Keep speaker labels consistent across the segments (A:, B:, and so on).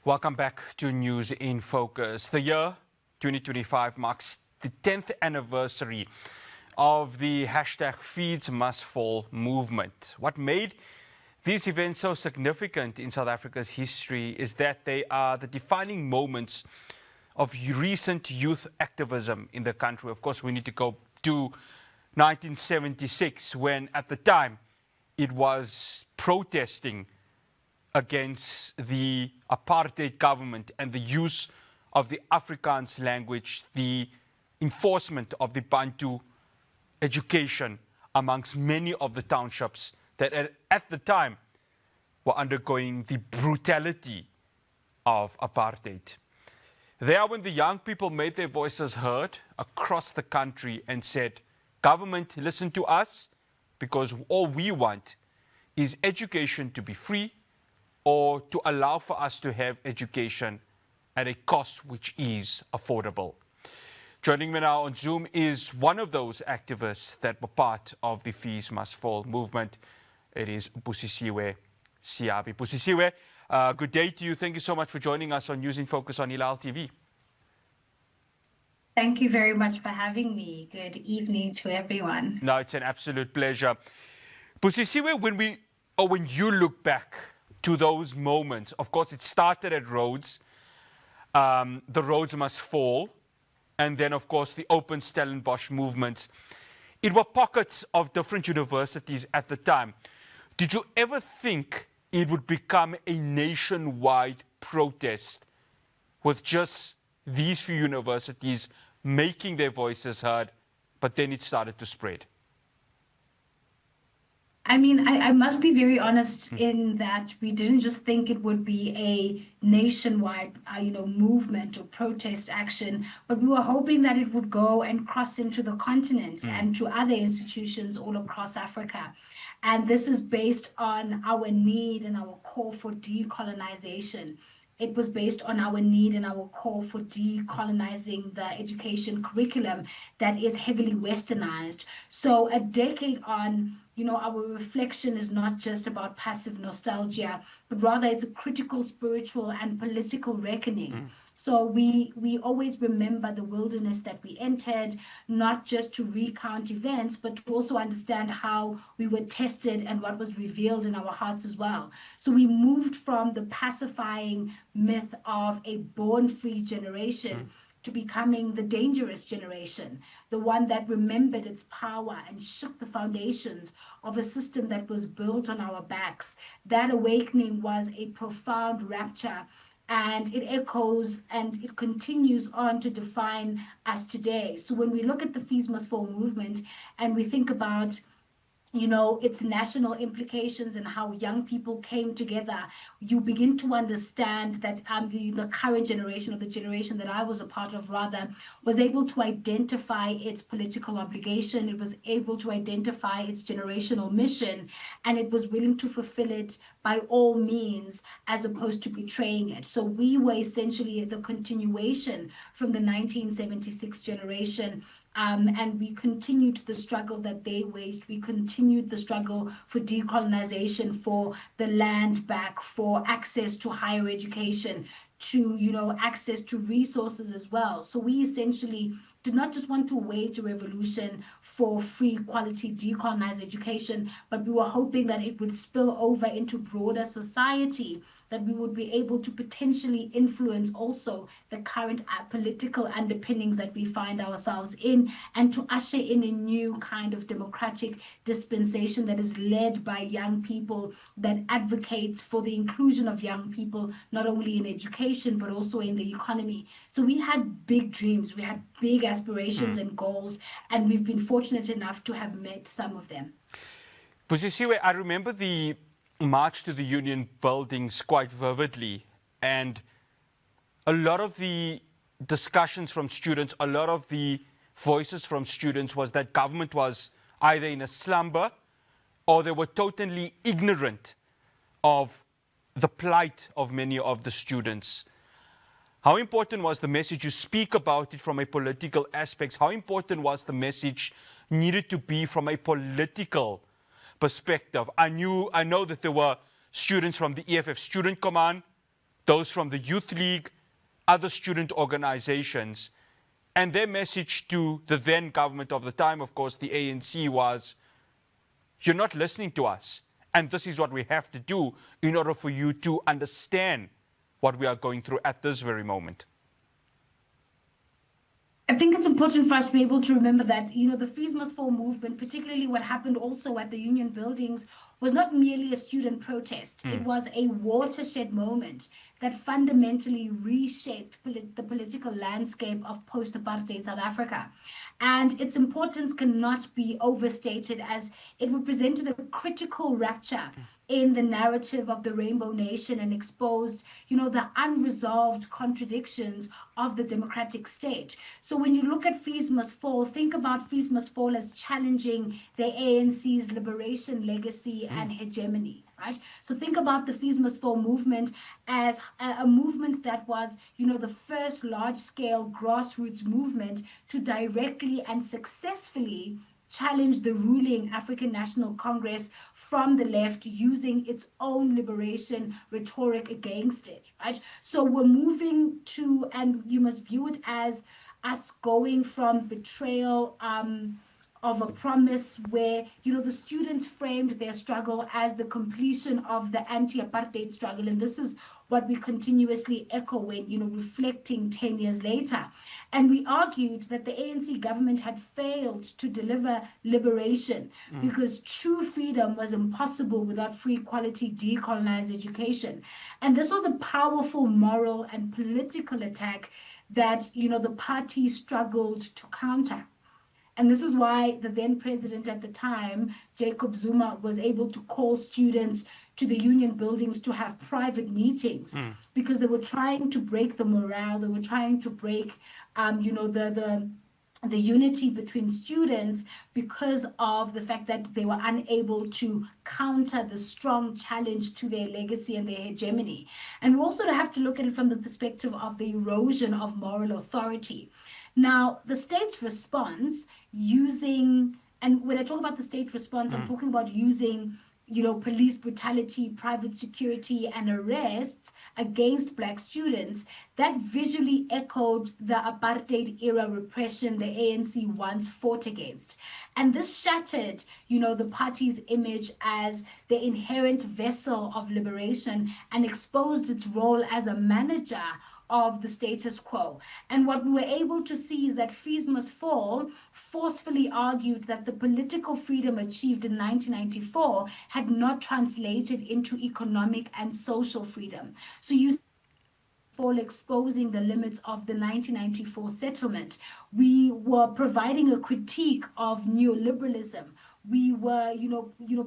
A: Welcome back to News in Focus. The year 2025 marks the 10th anniversary of the hashtag Feeds Must Fall movement. What made these events so significant in South Africa's history is that they are the defining moments of recent youth activism in the country. Of course, we need to go to 1976, when at the time it was protesting against the apartheid government and the use of the Afrikaans language, the enforcement of the Bantu education amongst many of the townships that at the time were undergoing the brutality of apartheid. There, when the young people made their voices heard across the country and said, "Government, listen to us, because all we want is education to be free, or to allow for us to have education at a cost which is affordable." Joining me now on Zoom is one of those activists that were part of the Fees Must Fall movement. It is Busisiwe Seabe. Busisiwe, good day to you. Thank you so much for joining us on News in Focus on Hilaal TV.
B: Thank you very much for having me. Good evening to everyone.
A: No, it's an absolute pleasure. Busisiwe, when you look back to those moments, of course, it started at Rhodes. The Rhodes Must Fall. And then, of course, the Open Stellenbosch movements. It were pockets of different universities at the time. Did you ever think it would become a nationwide protest with just these few universities making their voices heard, but then it started to spread?
B: I mean, I must be very honest in that we didn't just think it would be a nationwide, movement or protest action, but we were hoping that it would go and cross into the continent and to other institutions all across Africa. And this is based on our need and our call for decolonization. It was based on our need and our call for decolonizing the education curriculum that is heavily westernized. So a decade on, our reflection is not just about passive nostalgia, but rather it's a critical, spiritual, and political reckoning. So we always remember the wilderness that we entered, not just to recount events, but to also understand how we were tested and what was revealed in our hearts as well. So we moved from the pacifying myth of a born-free generation to becoming the dangerous generation, the one that remembered its power and shook the foundations of a system that was built on our backs. That awakening was a profound rapture, and it echoes and it continues on to define us today. So when we look at the Fees Must Fall movement and we think about its national implications and how young people came together, you begin to understand that the current generation, or the generation that I was a part of rather, was able to identify its political obligation. It was able to identify its generational mission, and it was willing to fulfill it by all means, as opposed to betraying it. So we were essentially the continuation from the 1976 generation. And we continued the struggle that they waged. We continued the struggle for decolonization, for the land back, for access to higher education, to access to resources as well. So we essentially did not just want to wage a revolution for free, quality, decolonized education, but we were hoping that it would spill over into broader society, that we would be able to potentially influence also the current political underpinnings that we find ourselves in, and to usher in a new kind of democratic dispensation that is led by young people, that advocates for the inclusion of young people, not only in education, but also in the economy. So we had big dreams, we had big aspirations and goals, and we've been fortunate enough to have met some of them.
A: Busisiwe, I remember the march to the Union buildings quite vividly, and a lot of the discussions from students, a lot of the voices from students was that government was either in a slumber or they were totally ignorant of the plight of many of the students. How important was the message? You speak about it from a political aspect. How important was the message needed to be from a political perspective? I know that there were students from the EFF Student Command those from the Youth League, other student organizations. And their message to the then government of the time, of course, the ANC, was, you're not listening to us. And this is what we have to do in order for you to understand what we are going through at this very moment.
B: I think it's important for us to be able to remember that, the Fees Must Fall movement, particularly what happened also at the union buildings, was not merely a student protest. It was a watershed moment that fundamentally reshaped the political landscape of post-apartheid South Africa. And its importance cannot be overstated, as it represented a critical rupture in the narrative of the Rainbow Nation and exposed, the unresolved contradictions of the democratic state. So when you look at Fees Must Fall, think about Fees Must Fall as challenging the ANC's liberation legacy and hegemony. Right? So think about the Fees Must Fall movement as a movement that was, the first large-scale grassroots movement to directly and successfully challenge the ruling African National Congress from the left, using its own liberation rhetoric against it, right? So we're moving to, and you must view it as us going from betrayal of a promise where, the students framed their struggle as the completion of the anti-apartheid struggle. And this is what we continuously echo when, reflecting 10 years later. And we argued that the ANC government had failed to deliver liberation because true freedom was impossible without free, quality, decolonized education. And this was a powerful moral and political attack that, the party struggled to counter. And this is why the then president at the time, Jacob Zuma, was able to call students to the union buildings to have private meetings because they were trying to break the morale. They were trying to break, the unity between students because of the fact that they were unable to counter the strong challenge to their legacy and their hegemony. And we also have to look at it from the perspective of the erosion of moral authority. Now, the state's response using, and when I talk about the state response, I'm talking about using, police brutality, private security, and arrests against Black students, that visually echoed the apartheid era repression the ANC once fought against. And this shattered, the party's image as the inherent vessel of liberation and exposed its role as a manager of the status quo. And what we were able to see is that Fees Must Fall forcefully argued that the political freedom achieved in 1994 had not translated into economic and social freedom. So you fall exposing the limits of the 1994 settlement. We were providing a critique of neoliberalism. We were,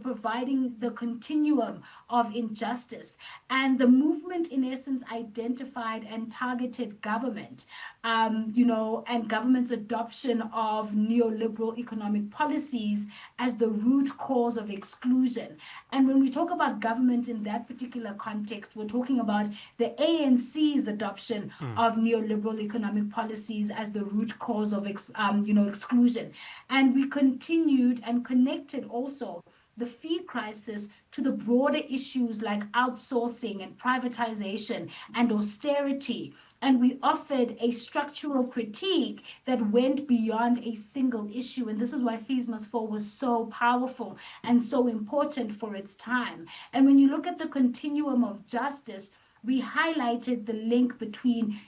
B: providing the continuum of injustice. And the movement, in essence, identified and targeted government, and government's adoption of neoliberal economic policies as the root cause of exclusion. And when we talk about government in that particular context, we're talking about the ANC's adoption of neoliberal economic policies as the root cause of, exclusion. And we continued and connected also the fee crisis to the broader issues like outsourcing and privatization and austerity. And we offered a structural critique that went beyond a single issue. And this is why Fees Must Fall was so powerful and so important for its time. And when you look at the continuum of justice, we highlighted the link between,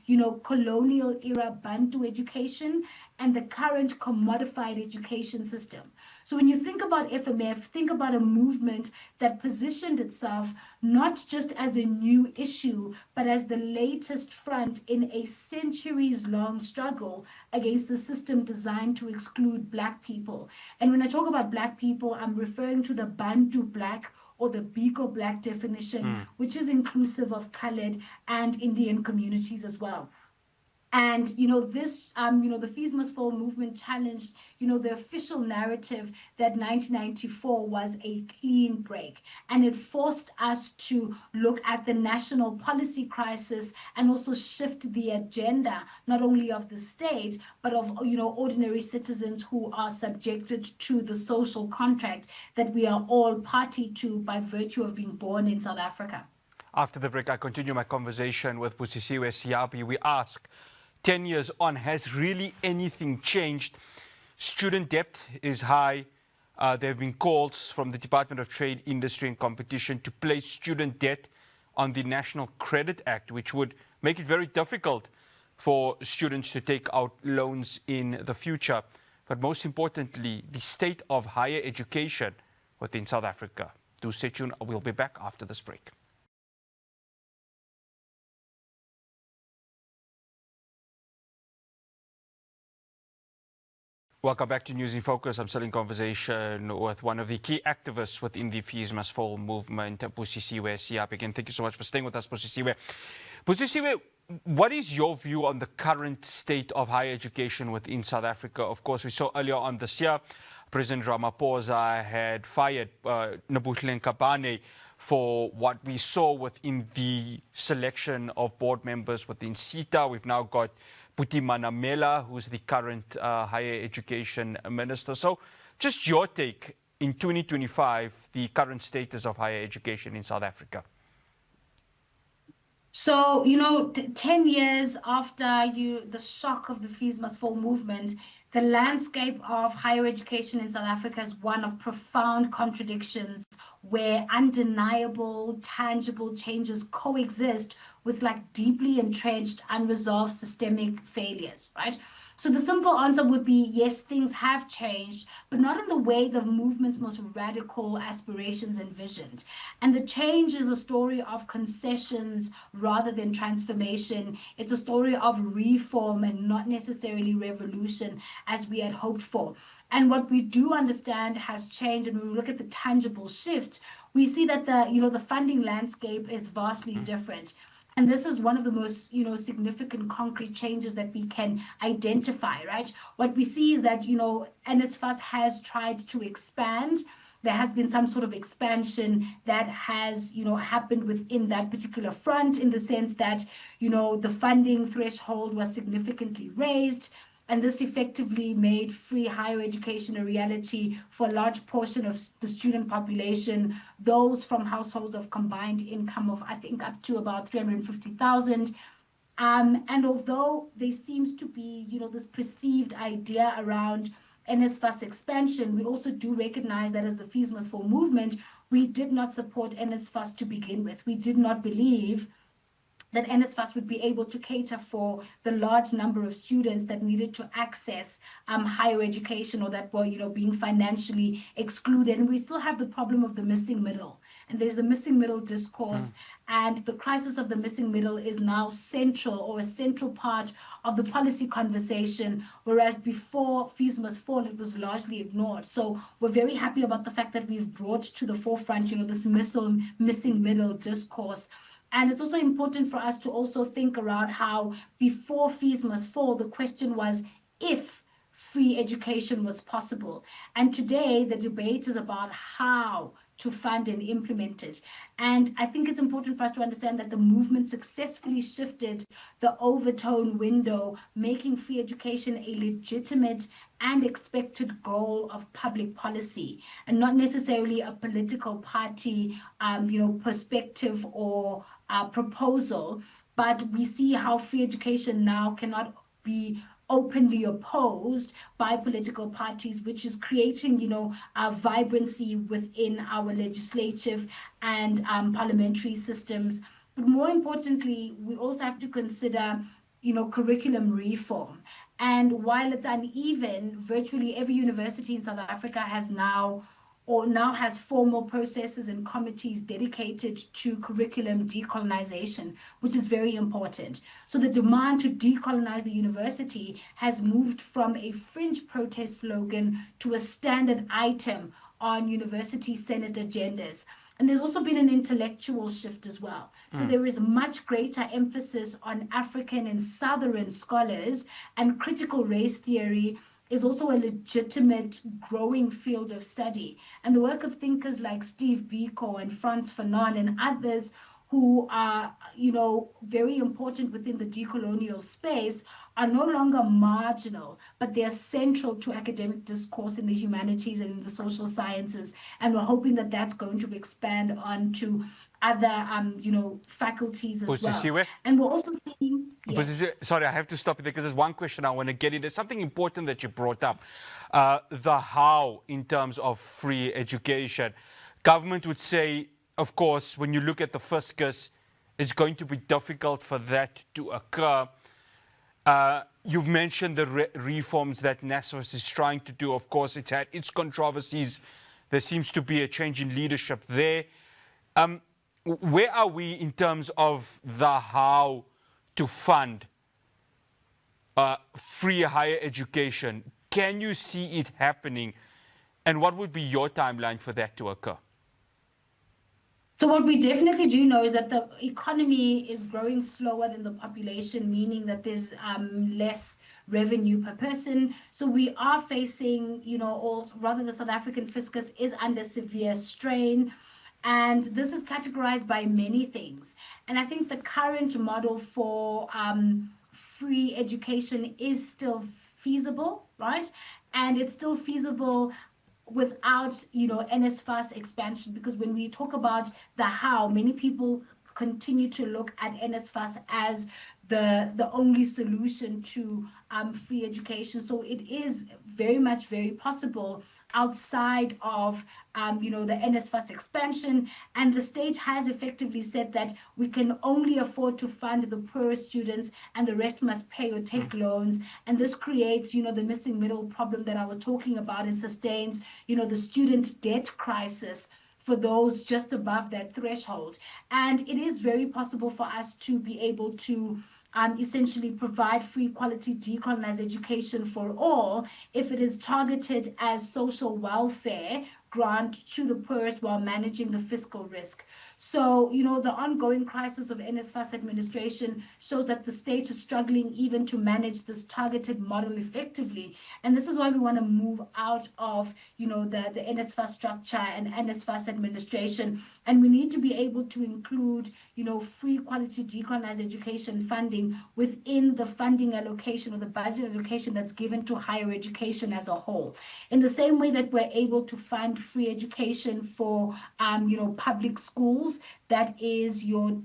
B: colonial era Bantu education and the current commodified education system. So when you think about FMF, think about a movement that positioned itself not just as a new issue, but as the latest front in a centuries-long struggle against the system designed to exclude Black people. And when I talk about Black people, I'm referring to the Bantu Black or the Biko Black definition, which is inclusive of colored and Indian communities as well. And, this, the Fees Must Fall movement challenged, the official narrative that 1994 was a clean break. And it forced us to look at the national policy crisis and also shift the agenda, not only of the state, but of, ordinary citizens who are subjected to the social contract that we are all party to by virtue of being born in South Africa.
A: After the break, I continue my conversation with Busisiwe Seabe. We ask, 10 years on, has really anything changed? Student debt is high. There have been calls from the Department of Trade, Industry and Competition to place student debt on the National Credit Act, which would make it very difficult for students to take out loans in the future. But most importantly, the state of higher education within South Africa. Do stay tuned. We'll be back after this break. Welcome back to News in Focus. I'm still in conversation with one of the key activists within the Fees Must Fall movement, Busisiwe Seabe. Again, thank you so much for staying with us, Busisiwe. Busisiwe, what is your view on the current state of higher education within South Africa? Of course, we saw earlier on this year, President Ramaphosa had fired Nobuhle Nkabane for what we saw within the selection of board members within SETA. We've now got Puti Manamela, who's the current higher education minister. So just your take in 2025, the current status of higher education in South Africa.
B: So, 10 years after the shock of the Fees Must Fall movement, the landscape of higher education in South Africa is one of profound contradictions where undeniable, tangible changes coexist with deeply entrenched, unresolved systemic failures, right? So the simple answer would be yes, things have changed, but not in the way the movement's most radical aspirations envisioned. And the change is a story of concessions rather than transformation. It's a story of reform and not necessarily revolution as we had hoped for. And what we do understand has changed, and when we look at the tangible shifts, we see that the funding landscape is vastly different. And this is one of the most, significant concrete changes that we can identify, right? What we see is that, NSFAS has tried to expand. There has been some sort of expansion that has, happened within that particular front in the sense that, the funding threshold was significantly raised. And this effectively made free higher education a reality for a large portion of the student population, those from households of combined income of, I think, up to about 350,000. And although there seems to be, this perceived idea around NSFAS expansion, we also do recognize that as the Fees Must Fall movement, we did not support NSFAS to begin with. We did not believe that NSFAS would be able to cater for the large number of students that needed to access higher education or that were, being financially excluded. And we still have the problem of the missing middle. And there's the missing middle discourse. And the crisis of the missing middle is now central or a central part of the policy conversation, whereas before Fees Must Fall, it was largely ignored. So we're very happy about the fact that we've brought to the forefront, this missing middle discourse. And it's also important for us to also think around how before Fees Must Fall, the question was if free education was possible. And today, the debate is about how to fund and implement it. And I think it's important for us to understand that the movement successfully shifted the overtone window, making free education a legitimate and expected goal of public policy, and not necessarily a political party, perspective or proposal. But we see how free education now cannot be openly opposed by political parties, which is creating, a vibrancy within our legislative and parliamentary systems. But more importantly, we also have to consider, curriculum reform. And while it's uneven, virtually every university in South Africa has now has formal processes and committees dedicated to curriculum decolonization, which is very important. So the demand to decolonize the university has moved from a fringe protest slogan to a standard item on university senate agendas. And there's also been an intellectual shift as well. So there is much greater emphasis on African and Southern scholars, and critical race theory is also a legitimate growing field of study. And the work of thinkers like Steve Biko and Frantz Fanon and others who are, very important within the decolonial space are no longer marginal, but they are central to academic discourse in the humanities and in the social sciences. And we're hoping that that's going to expand on to other, faculties as well.
A: Busisiwe?
B: And we're also seeing, yes.
A: Sorry, I have to stop you there because there's one question I want to get in. There's something important that you brought up. The how in terms of free education. Government would say, of course, when you look at the fiscus, it's going to be difficult for that to occur. You've mentioned the reforms that NSFAS is trying to do. Of course, it's had its controversies. There seems to be a change in leadership there. Where are we in terms of the how to fund free higher education? Can you see it happening? And what would be your timeline for that to occur?
B: So what we definitely do know is that the economy is growing slower than the population, meaning that there's less revenue per person. So we are facing, rather the South African fiscus is under severe strain. And this is categorized by many things. And I think the current model for free education is still feasible, right? And it's still feasible without, NSFAS expansion, because when we talk about the how, many people continue to look at NSFAS as the only solution to free education. So it is very possible outside of the NSFAS expansion, and the state has effectively said that we can only afford to fund the poorest students and the rest must pay or take loans, and this creates the missing middle problem that I was talking about, and sustains the student debt crisis for those just above that threshold. And it is very possible for us to be able to essentially provide free quality decolonized education for all if it is targeted as social welfare grant to the poorest while managing the fiscal risk. So, the ongoing crisis of NSFAS administration shows that the state is struggling even to manage this targeted model effectively. And this is why we want to move out of, the NSFAS structure and NSFAS administration. And we need to be able to include, free quality decolonized education funding within the funding allocation or the budget allocation that's given to higher education as a whole. In the same way that we're able to fund free education for, public schools, that is your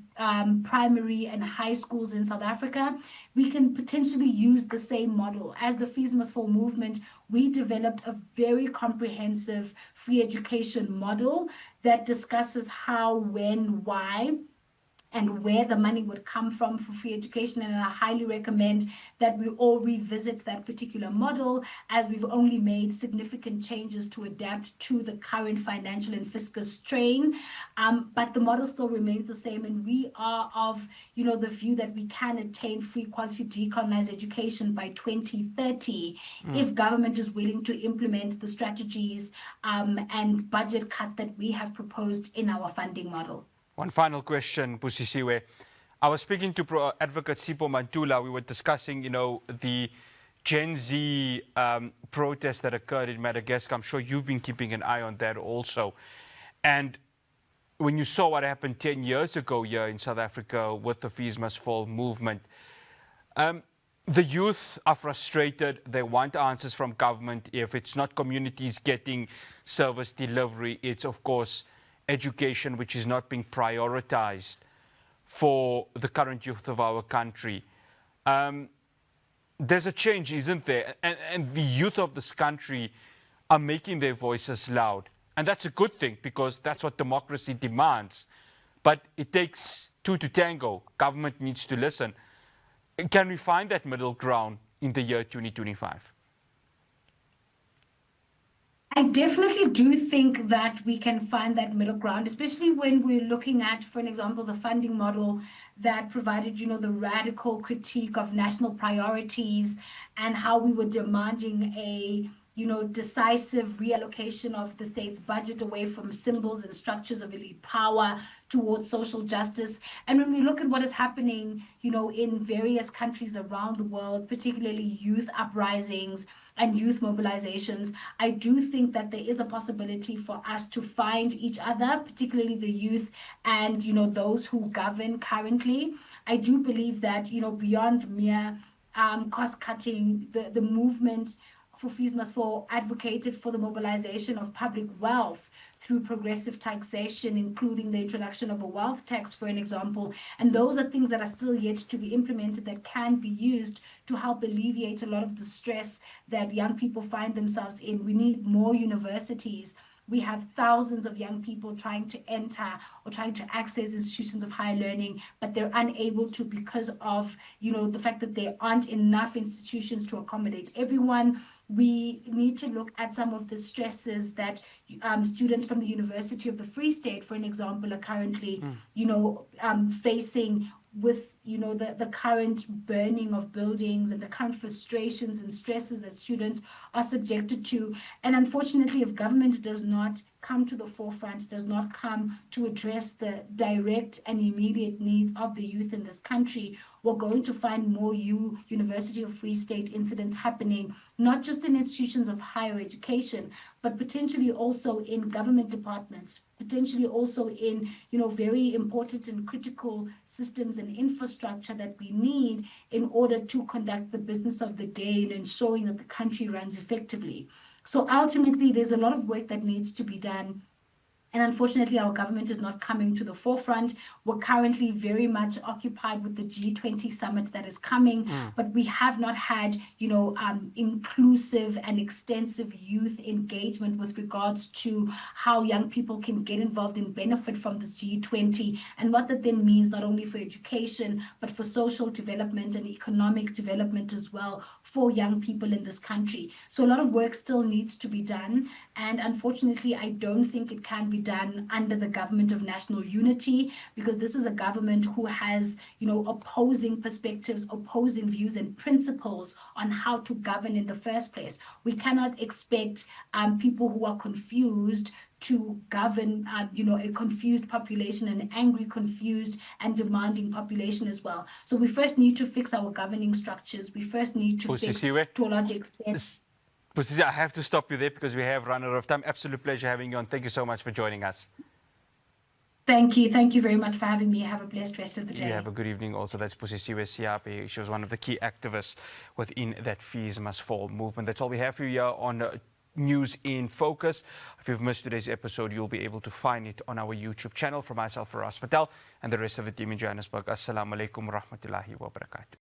B: primary and high schools in South Africa, we can potentially use the same model. As the Fees Must Fall movement, we developed a very comprehensive free education model that discusses how, when, why, and where the money would come from for free education. And I highly recommend that we all revisit that particular model, as we've only made significant changes to adapt to the current financial and fiscal strain. But the model still remains the same. And we are of, the view that we can attain free quality decolonized education by 2030 if government is willing to implement the strategies and budget cuts that we have proposed in our funding model.
A: One final question, Busisiwe. I was speaking to Advocate Sipho Mantula. We were discussing, the Gen Z protest that occurred in Madagascar. I'm sure you've been keeping an eye on that also. And when you saw what happened 10 years ago here in South Africa with the Fees Must Fall movement, the youth are frustrated. They want answers from government. If it's not communities getting service delivery, it's, of course, education which is not being prioritized for the current youth of our country. There's a change, isn't there? And the youth of this country are making their voices loud. And that's a good thing, because that's what democracy demands. But it takes two to tango. Government needs to listen. Can we find that middle ground in the year 2025?
B: I definitely do think that we can find that middle ground, especially when we're looking at, for an example, the funding model that provided, the radical critique of national priorities and how we were demanding a decisive reallocation of the state's budget away from symbols and structures of elite power towards social justice. And when we look at what is happening, in various countries around the world, particularly youth uprisings and youth mobilizations, I do think that there is a possibility for us to find each other, particularly the youth and, those who govern currently. I do believe that, beyond mere cost cutting, the movement for Fees Must Fall advocated for the mobilization of public wealth through progressive taxation, including the introduction of a wealth tax, for an example. And those are things that are still yet to be implemented that can be used to help alleviate a lot of the stress that young people find themselves in. We need more universities. We have thousands of young people trying to enter or trying to access institutions of higher learning, but they're unable to because of, the fact that there aren't enough institutions to accommodate everyone. We need to look at some of the stresses that students from the University of the Free State, for an example, are currently, facing with the current burning of buildings and the current frustrations and stresses that students are subjected to. And unfortunately, if government does not come to the forefront, does not come to address the direct and immediate needs of the youth in this country, we're going to find more University of Free State incidents happening, not just in institutions of higher education, but potentially also in government departments, potentially also in, very important and critical systems and infrastructure that we need in order to conduct the business of the day and ensuring that the country runs effectively. So ultimately, there's a lot of work that needs to be done. And unfortunately, our government is not coming to the forefront. We're currently very much occupied with the G20 summit that is coming, but we have not had, inclusive and extensive youth engagement with regards to how young people can get involved and benefit from this G20 and what that then means not only for education, but for social development and economic development as well for young people in this country. So a lot of work still needs to be done. And unfortunately, I don't think it can be done under the government of national unity, because this is a government who has, opposing perspectives, opposing views and principles on how to govern in the first place. We cannot expect people who are confused to govern, a confused population, an angry, confused and demanding population as well. So we first need to fix our governing structures. We first need to fix, to a large extent.
A: Busisiwe, I have to stop you there because we have run out of time. Absolute pleasure having you on. Thank you so much for joining us.
B: Thank you. Thank you very much for having me. Have a blessed rest of the day.
A: You have a good evening also. That's Busisiwe Seabe. She was one of the key activists within that Fees Must Fall movement. That's all we have for you here on News in Focus. If you've missed today's episode, you'll be able to find it on our YouTube channel. For myself, Faraz Patel, and the rest of the team in Johannesburg, Assalamu alaikum wa rahmatullahi wa barakatuh.